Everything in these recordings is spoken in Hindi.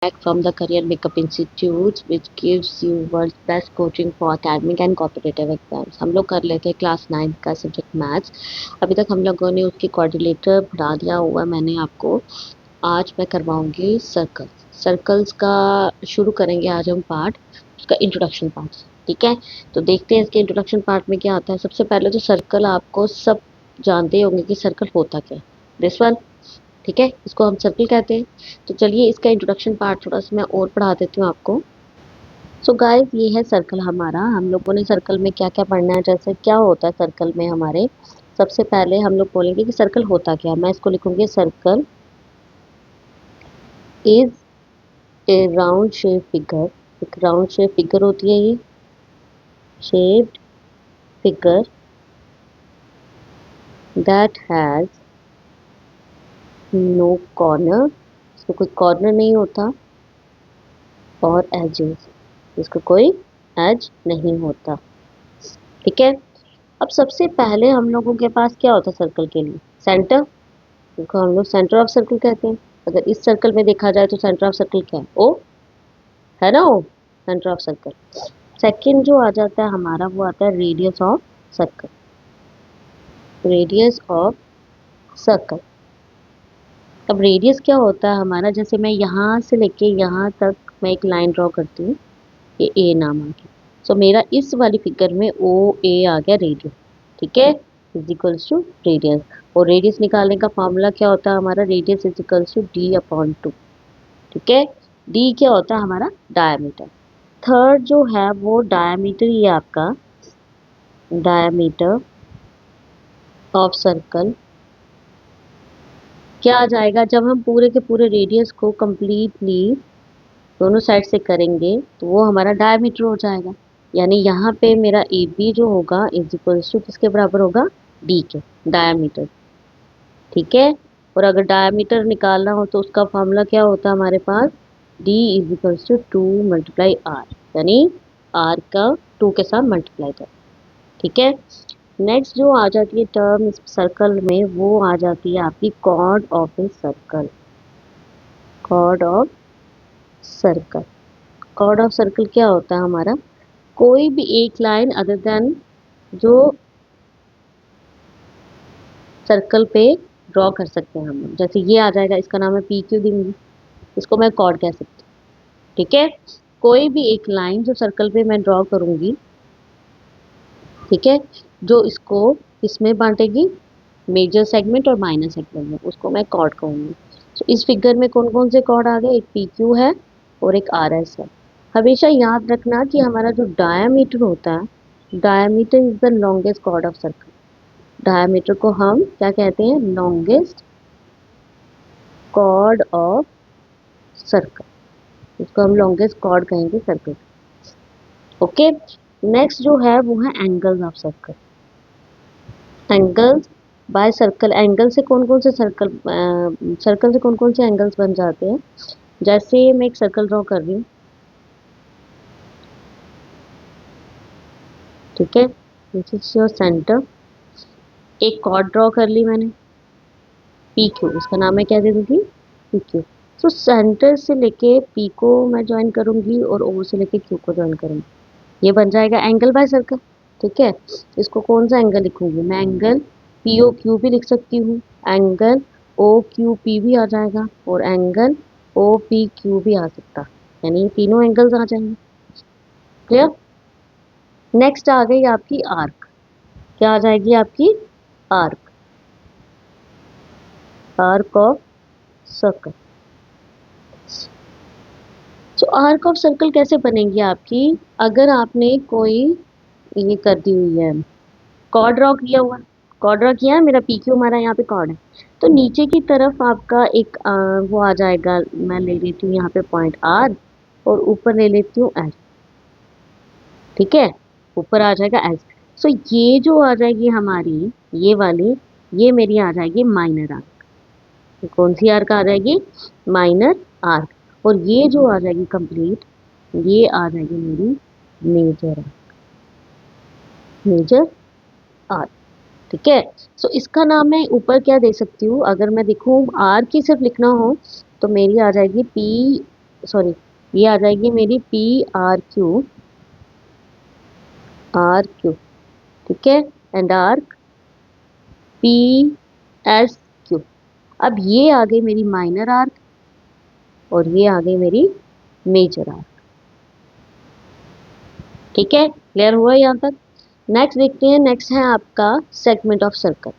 back from the Career Makeup Institute, which gives you world's best coaching for academic and competitive exams. हम लोग कर लेते हैं क्लास 9 का सब्जेक्ट मैथ्स। अभी तक हम लोगों ने उसकी कोऑर्डिनेटर बढ़ा दिया हुआ है मैंने आपको। आज मैं करवाऊंगी सर्कल्स का शुरू करेंगे आज हम पार्ट, उसका इंट्रोडक्शन पार्ट। ठीक है, तो देखते हैं इसके इंट्रोडक्शन पार्ट में क्या आता है। सबसे पहले तो सर्कल आपको सब जानते होंगे कि सर्कल होता क्या है, दिस वन। ठीक है, इसको हम सर्कल कहते हैं। तो चलिए इसका इंट्रोडक्शन पार्ट थोड़ा सा मैं और पढ़ा देती हूँ आपको। सो गाइस, ये है सर्कल हमारा। हम लोगों ने सर्कल में क्या क्या पढ़ना है, जैसे क्या होता है सर्कल में हमारे। सबसे पहले हम लोग बोलेंगे कि सर्कल होता क्या है। मैं इसको लिखूंगी, circle is a round shape figure. एक राउंड शेप फिगर होती है ये, shaped figure that has no corner. इसको कोई कॉर्नर नहीं होता, और एजेस, इसको कोई एज नहीं होता। ठीक है, अब सबसे पहले हम लोगों के पास क्या होता है सर्कल के लिए, सेंटर। इसको हम लोग सेंटर ऑफ सर्कल कहते हैं। अगर इस सर्कल में देखा जाए तो सेंटर ऑफ सर्कल क्या है, ओ है ना, ओ सेंटर ऑफ सर्कल। सेकंड जो आ जाता है हमारा, वो आता है radius of circle. Radius of circle, अब रेडियस क्या होता है हमारा, जैसे मैं यहाँ से लेके यहाँ तक मैं एक लाइन ड्रॉ करती हूँ, ये ए नाम आ गया। सो मेरा इस वाली फिगर में ओ ए आ गया रेडियस। ठीक है, इज इक्वल्स टू रेडियस। और रेडियस निकालने का फॉर्मूला क्या होता है हमारा, radius is equals to D upon 2। ठीक है, डी क्या होता है हमारा, डायमीटर। थर्ड जो है वो डायमीटर, ये आपका डायमीटर ऑफ सर्कल क्या आ जाएगा, जब हम पूरे के पूरे रेडियस को कंप्लीटली दोनों साइड से करेंगे तो वो हमारा डायमीटर हो जाएगा। यानी यहाँ पे मेरा ए बी जो होगा इज इक्वल्स टू किसके बराबर होगा, डी के, डायमीटर। ठीक है, और अगर डायमीटर निकालना हो तो उसका फॉर्मूला क्या होता है हमारे पास, D is equals to 2 multiply R, यानी आर का 2 के साथ मल्टीप्लाई कर। ठीक है, नेक्स्ट जो आ जाती है टर्म इस सर्कल में, वो आ जाती है आपकी chord of a circle. Chord of circle, chord of circle क्या होता है हमारा, कोई भी एक लाइन अदर देन जो सर्कल पे ड्रॉ कर सकते हैं हम लोग। जैसे ये आ जाएगा, इसका नाम है पी क्यू बिंदु, इसको मैं कॉर्ड कह सकती हूँ। ठीक है, कोई भी एक लाइन जो सर्कल पे मैं ड्रॉ करूंगी, ठीक है, जो इसको किसमें बांटेगी, मेजर सेगमेंट और माइनर सेगमेंट में, उसको मैं कॉर्ड कहूंगी। तो इस फिगर में कौन कौन से कॉर्ड आ गए, एक पी क्यू है और एक आर एस है। हमेशा याद रखना कि हमारा जो डायामीटर होता है, diameter is the longest chord of circle. Diameter को हम क्या कहते हैं, लॉन्गेस्ट कॉर्ड ऑफ सर्कल। इसको हम लॉन्गेस्ट कॉर्ड कहेंगे सर्कल। ओके, नेक्स्ट जो है वो है angles of circle. Angles by circle, angle से कौन कौन से सर्कल, सर्कल से कौन कौन से एंगल्स बन जाते हैं। जैसे मैं एक सर्कल ड्रॉ कर रही हूँ, ठीक है, दिस इज योर सेंटर। एक कॉर्ड ड्रॉ कर ली मैंने, पी क्यू, इसका नाम मैं क्या दे दूंगी, पी क्यू। तो सेंटर से लेके पी को मैं ज्वाइन करूंगी और ओ से लेके क्यू को ज्वाइन करूंगी, ये बन जाएगा एंगल बाय सर्कल। ठीक है, इसको कौन सा एंगल लिखूंगी मैं, एंगल पी ओ क्यू भी लिख सकती हूँ, एंगल ओ क्यू पी भी आ जाएगा, और एंगल ओ पी क्यू भी आ सकता, यानी ये तीनों एंगल्स आ जाएंगे। क्लियर, नेक्स्ट आ गई आपकी आर्क। क्या आ जाएगी आपकी, आर्क, आर्क ऑफ सर्कल। तो आर्क ऑफ सर्कल कैसे बनेगी आपकी, अगर आपने कोई ये कर दी हुई है, कॉर्ड ड्रॉ किया हुआ, कॉर्ड ड्रॉ किया है, मेरा पी क्यू हमारा यहाँ पे कॉर्ड है, तो नीचे की तरफ आपका एक वो आ जाएगा, मैं ले लेती हूँ यहाँ पे पॉइंट आर, और ऊपर ले लेती हूँ एस। ठीक है, ऊपर आ जाएगा एस। सो ये जो आ जाएगी हमारी, ये वाली, ये मेरी आ जाएगी माइनर आर्क। कौन सी आर्क आ जाएगी, माइनर आर्क। और ये जो आ जाएगी कंप्लीट, ये आ जाएगी मेरी मेजर आर्क, मेजर आर्क। ठीक है, सो इसका नाम मैं ऊपर क्या दे सकती हूँ, अगर मैं देखूँ आर की सिर्फ लिखना हो तो मेरी आ जाएगी पी सॉरी, ये आ जाएगी मेरी P R Q, R Q, ठीक है, and arc P S Q. अब ये आ गई मेरी माइनर आर्क और ये आ गई मेरी मेजर आर्क। ठीक है, क्लियर हुआ यहाँ तक। नेक्स्ट देखते हैं, नेक्स्ट है आपका सेगमेंट ऑफ सर्कल।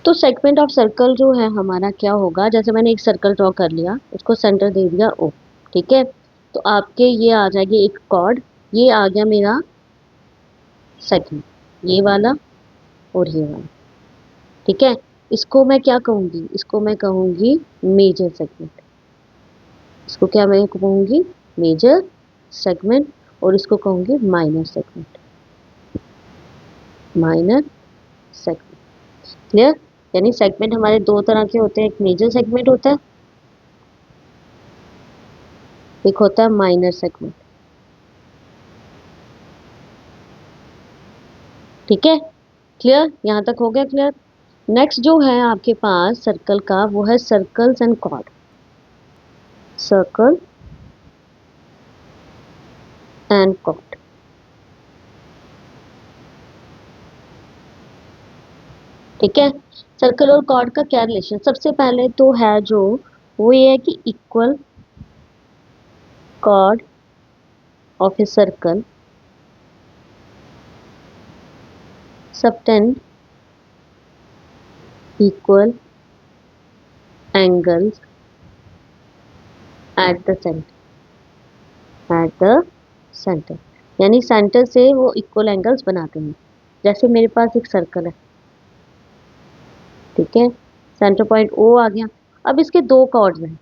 तो सेगमेंट ऑफ सर्कल जो है हमारा क्या होगा, जैसे मैंने एक सर्कल ड्रॉ कर लिया, उसको सेंटर दे दिया ओ, ठीक है, तो आपके ये आ जाएगी एक कॉर्ड, ये आ गया मेरा सेगमेंट, ये वाला और ये वाला, ठीक है। इसको मैं क्या कहूँगी, इसको मैं कहूँगी मेजर सेगमेंट, इसको क्या मैं कहूँगी, मेजर सेगमेंट, और इसको कहूँगी minor segment, minor segment. Clear, यानी सेगमेंट हमारे दो तरह के होते हैं, एक मेजर सेगमेंट होता है, एक होता है माइनर सेगमेंट। ठीक है, क्लियर, यहाँ तक हो गया क्लियर। नेक्स्ट जो है आपके पास सर्कल का, वो है circles and chord, circle and cord. ठीक है, सर्कल और कॉर्ड का क्या रिलेशन, सबसे पहले तो है जो, वो ये है कि equal cord of a circle subtend equal angles eight the centre, eight the centre, यानी सेंटर से वो इक्वल एंगल्स बनाते हैं। जैसे मेरे पास एक सर्कल है, ठीक है, सेंटर पॉइंट ओ आ गया, अब इसके दो कॉर्ड्स हैं,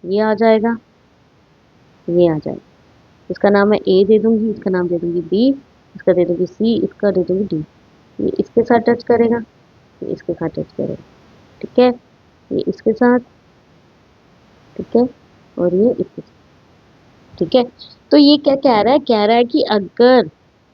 ये आ जाएगा, ये आ जाएगा, इसका नाम मैं ए दे दूंगी, इसका नाम दे दूंगी बी, इसका दे दूंगी सी, इसका दे दूंगी डी। ये इसके साथ टच करेगा, ये इसके साथ टच करेगा, ठीक है, ये इसके साथ, ठीक है, और ये इसके साथ, ठीक है। तो ये क्या कह रहा है, कह रहा है कि अगर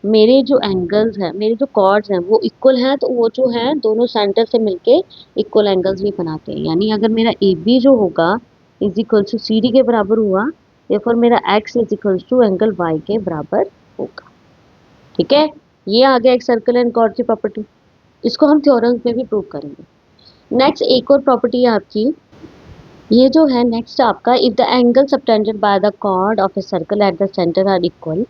मेरे जो एंगल्स हैं, मेरे जो कॉर्ड्स हैं वो इक्वल हैं, तो वो जो है दोनों सेंटर से मिलके इक्वल एंगल्स भी बनाते हैं। यानी अगर मेरा ए बी जो होगा is equal to C D के बराबर हुआ, या फिर मेरा X is equal to angle Y के बराबर होगा। ठीक है, ये आ गया एक सर्कल एंड कॉर्ड की प्रॉपर्टी, इसको हम थ्योरम्स में भी प्रूव करेंगे। नेक्स्ट एक और प्रॉपर्टी है आपकी, ये जो है नेक्स्ट आपका, if the angle subtended by the chord of a circle at the centre are equal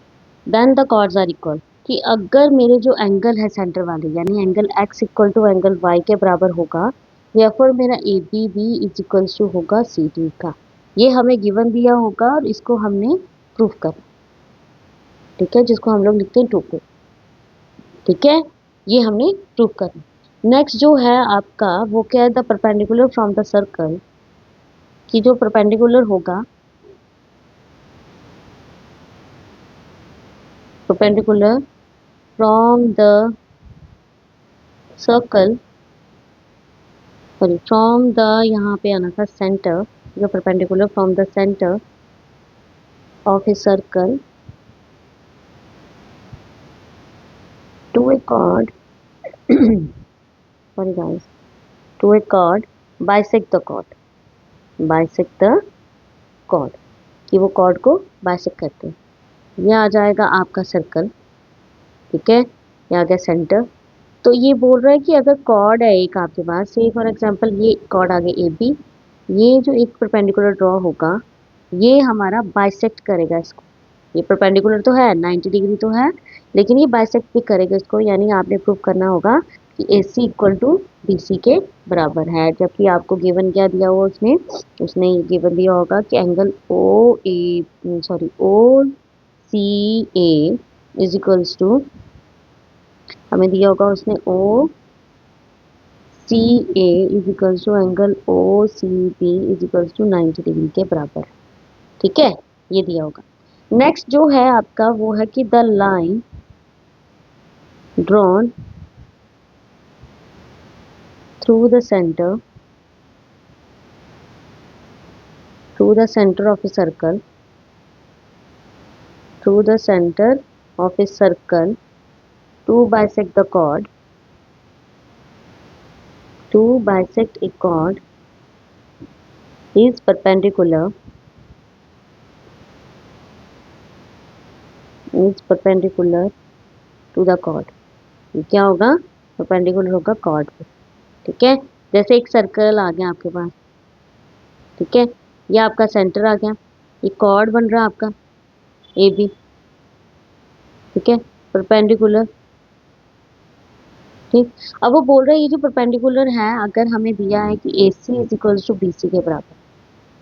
then the chords are equal. कि अगर मेरे जो एंगल है सेंटर वाले, यानी angle x equal to angle y के बराबर होगा, या फिर मेरा A B B is equal to होगा सी डी का, ये हमें गिवन दिया होगा और इसको हमने प्रूफ करना, ठीक है, जिसको हम लोग लिखते हैं टोपो। ठीक है, ये हमने प्रूफ करना। नेक्स्ट जो है आपका, वो क्या है, the perpendicular from the circle, कि जो परपेंडिकुलर होगा, perpendicular from the circle, sorry from the, यहाँ पे आना था सेंटर, जो perpendicular from the center of a circle to a chord sorry guys, to a chord bisect the chord, bisect the chord, कि वो chord को bisect करते हैं। ये आ जाएगा आपका सर्कल, ठीक है, ये आ गया सेंटर। तो ये बोल रहा है कि अगर कॉर्ड है एक आपके पास, से फॉर एग्जांपल ये कॉर्ड आ गया ए बी, ये जो एक परपेंडिकुलर ड्रॉ होगा, ये हमारा बाइसेक्ट करेगा इसको, ये परपेंडिकुलर तो है 90 डिग्री तो है, लेकिन ये बाइसेक्ट भी करेगा इसको, यानी आपने प्रूव करना होगा कि A C equal to B C के बराबर है। जबकि आपको गिवन क्या दिया हुआ उसने, उसने गिवन दिया होगा कि angle O A, sorry O C A is equals to, हमें दिया होगा उसने O C A is equals to angle O C B is equals to 90 degree के बराबर। ठीक है, ये दिया होगा। नेक्स्ट जो है आपका, वो है कि the line drawn through the centre, through the centre of a circle, through the centre of a circle to bisect the chord, to bisect a chord is perpendicular is perpendicular to the chord. ये क्या होगा? परपेंडिकुलर होगा कॉर्ड पे। ठीक है, जैसे एक सर्कल आ गया आपके पास, ठीक है, ये आपका सेंटर आ गया, ये कॉर्ड बन रहा है आपका ए बी, ठीक है, परपेंडिकुलर। ठीक, अब वो बोल रहा है ये जो परपेंडिकुलर है, अगर हमें दिया है कि A C is equals to B C के बराबर,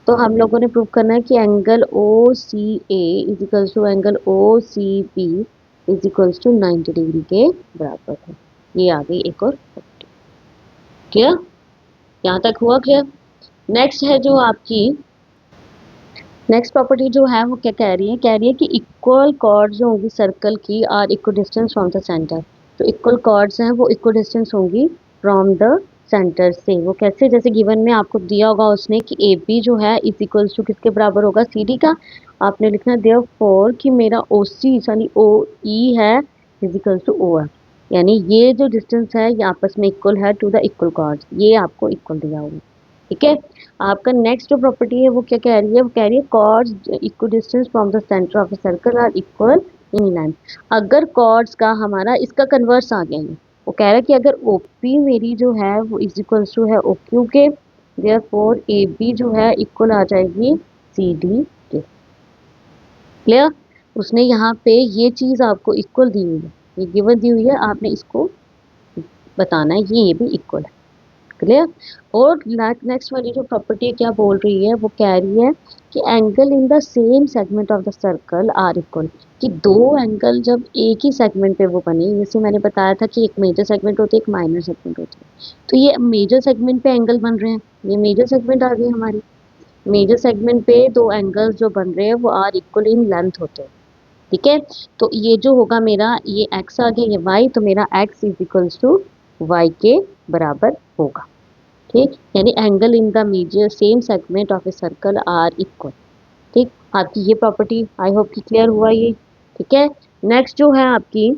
तो हम लोगों ने प्रूव करना है कि angle O C A is equals to angle O C B is equals to 90 degree के बराबर है। ये आ गई एक और प्रॉपर्टी। क्लियर? यहाँ तक हुआ क्लियर? नेक्स्ट है जो आपकी नेक्स्ट प्रॉपर्टी जो है वो क्या कह रही है? कह रही है कि इक्वल कॉर्ड्स जो होंगी सर्कल की are equal distance from the centre. तो इक्वल कॉर्ड्स हैं वो इक्वल डिस्टेंस होंगी फ्रॉम द सेंटर से। वो कैसे? जैसे गिवन में आपको दिया होगा उसने कि ए बी जो है इज इक्वल्स टू किसके बराबर होगा? सी डी का। आपने लिखना देयरफॉर कि मेरा ओ सी यानी ओ ई है इज इक्वल्स टू ओ है, यानी ये जो डिस्टेंस है ये आपस में इक्वल है टू द इक्वल कॉर्ड्स, ये आपको इक्वल दिया होगा। ठीक है, आपका नेक्स्ट जो प्रॉपर्टी है वो क्या कह रही है? वो कह रही है chords equal distance from the centre of the circle are equal in length. अगर कॉर्ड्स का हमारा इसका कन्वर्स आ गया है, वो कह रहा है कि अगर ओपी मेरी जो है वो इज इक्वल्स टू है ओक्यू के, देयरफॉर ए बी जो है इक्वल आ जाएगी सी डी के। क्लियर? उसने यहाँ पे ये चीज आपको इक्वल दी हुई है, ये गिवन दी हुई है, आपने इसको बताना है ये भी इक्वल है। क्लियर? और नेक्स्ट वाली जो प्रॉपर्टी क्या बोल रही है? वो कह रही है कि angle in the same segment of the circle are equal. कि दो एंगल जब एक ही सेगमेंट पे वो बने, जैसे मैंने बताया था कि एक मेजर सेगमेंट होती है एक माइनर सेगमेंट होती है, तो ये मेजर सेगमेंट पे एंगल बन रहे हैं, ये मेजर सेगमेंट आ गई हमारी। मेजर सेगमेंट पे दो एंगल्स जो बन रहे हैं वो आर इक्वल इन लेंथ होते हैं। ठीक है, तो ये जो होगा मेरा ये x आ गया, ये y, तो मेरा x is equals to y के बराबर होगा। ठीक, यानी angle in the major same segment of a circle are equal. ठीक, आपकी ये प्रॉपर्टी आई होप कि क्लियर हुआ ये। ठीक है, नेक्स्ट जो है आपकी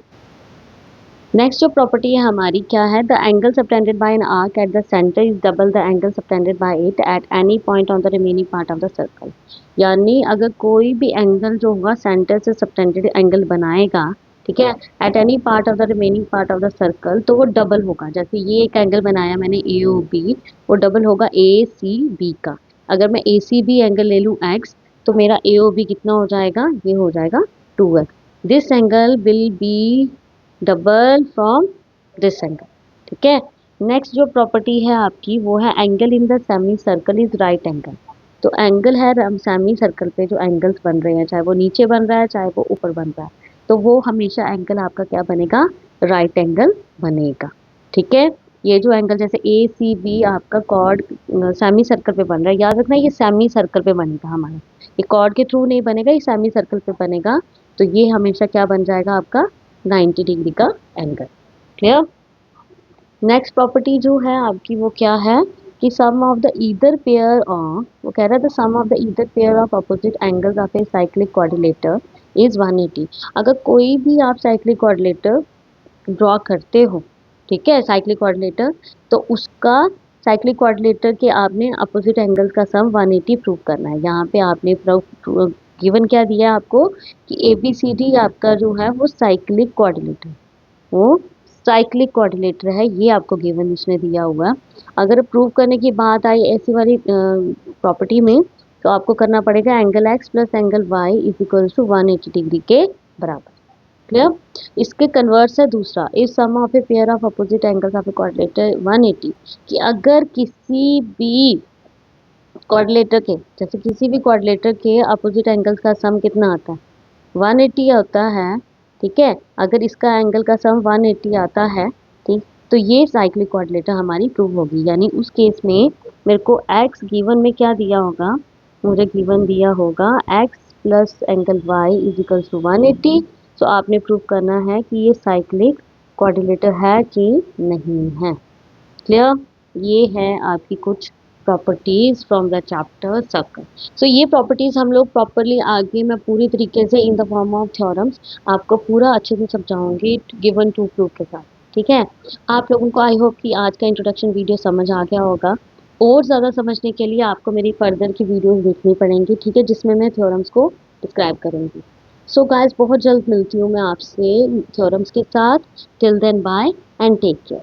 नेक्स्ट जो प्रॉपर्टी है हमारी क्या है? The angle subtended bye an arc eight the centre is double the angle subtended bye it at any point on the remaining part of the circle. यानी अगर कोई भी एंगल जो होगा सेंटर से सबटेंडेड एंगल बनाएगा, ठीक है, at any part of the remaining part of the circle, तो वो डबल होगा। जैसे ये एक एंगल बनाया मैंने ए ओ बी, वो डबल होगा ए सी बी का। अगर मैं ए सी बी एंगल ले लूँ एक्स, तो मेरा ए ओ बी कितना हो जाएगा? ये हो जाएगा 2x। This angle will be double from this angle. ठीक है, नेक्स्ट जो प्रॉपर्टी है आपकी वो है angle in the semi circle is right angle. तो एंगल है सेमी सर्कल पे जो एंगल्स बन रहे हैं, चाहे वो नीचे बन रहा है चाहे वो ऊपर बन रहा है, तो वो हमेशा एंगल आपका क्या बनेगा? राइट एंगल बनेगा। ठीक है, ये जो एंगल जैसे ए सी बी आपका कॉर्ड सेमी सर्कल पे बन रहा है, याद रखना ये सेमी सर्कल पे बनेगा हमारा, ये कॉर्ड के थ्रू नहीं बनेगा, ये सेमी सर्कल पे बनेगा। तो ये हमेशा क्या बन जाएगा आपका? 90 डिग्री का एंगल। क्लियर? नेक्स्ट प्रॉपर्टी जो है आपकी वो क्या है? कि sum of the either pair of, वो कह रहा था sum of the either pair of opposite angles of a cyclic coordinator is 180। अगर कोई भी आप साइक्लिक कोऑर्डिनेटर ड्रॉ करते हो, ठीक है, साइक्लिक कोऑर्डिनेटर, तो उसका साइक्लिक कोऑर्डिनेटर के आपने अपोजिट एंगल्स का सम 180 प्रूव करना है। यहाँ पे आपने गिवन क्या दिया आपको? कि ए बी सी डी आपका जो है वो साइक्लिक कोऑर्डिनेटर, वो साइक्लिक कोऑर्डिनेटर है, ये आपको गिवन इसने दिया हुआ। अगर प्रूव करने की बात आई ऐसी वाली प्रॉपर्टी में, तो आपको करना पड़ेगा angle X plus angle Y is equal to 180 degree के बराबर। क्लियर? इसके कन्वर्स है दूसरा, इस sum of a pair of opposite angles of a coordinator 180, कि अगर किसी भी कोऑर्डिनेटर के, जैसे किसी भी कोऑर्डिनेटर के अपोजिट एंगल्स का सम कितना आता है? 180 होता है। ठीक है, अगर इसका एंगल का सम 180 आता है, ठीक, तो ये साइक्लिक कोऑर्डिनेटर हमारी प्रूव होगी। यानी उस केस में मेरे को एक्स गिवन में क्या दिया होगा? मुझे गिवन दिया होगा x plus angle Y is equal to 180। तो आपने प्रूव करना है कि ये साइक्लिक कोऑर्डिनेटर है कि नहीं है। क्लियर? ये है आपकी कुछ properties from the chapter circle. So ये प्रॉपर्टीज हम लोग प्रॉपरली आगे मैं पूरी तरीके से in the form of theorems आपको पूरा अच्छे से समझाऊंगी गिवन टू प्रूफ के साथ। ठीक है, आप लोगों को आई होप कि आज का इंट्रोडक्शन वीडियो समझ आ गया होगा। और ज़्यादा समझने के लिए आपको मेरी फर्दर की वीडियोस देखनी पड़ेंगी, ठीक है, जिसमें मैं थ्योरम्स को डिस्क्राइब करूँगी। सो गाइस बहुत जल्द मिलती हूँ मैं आपसे थ्योरम्स के साथ। Till then bye and take care.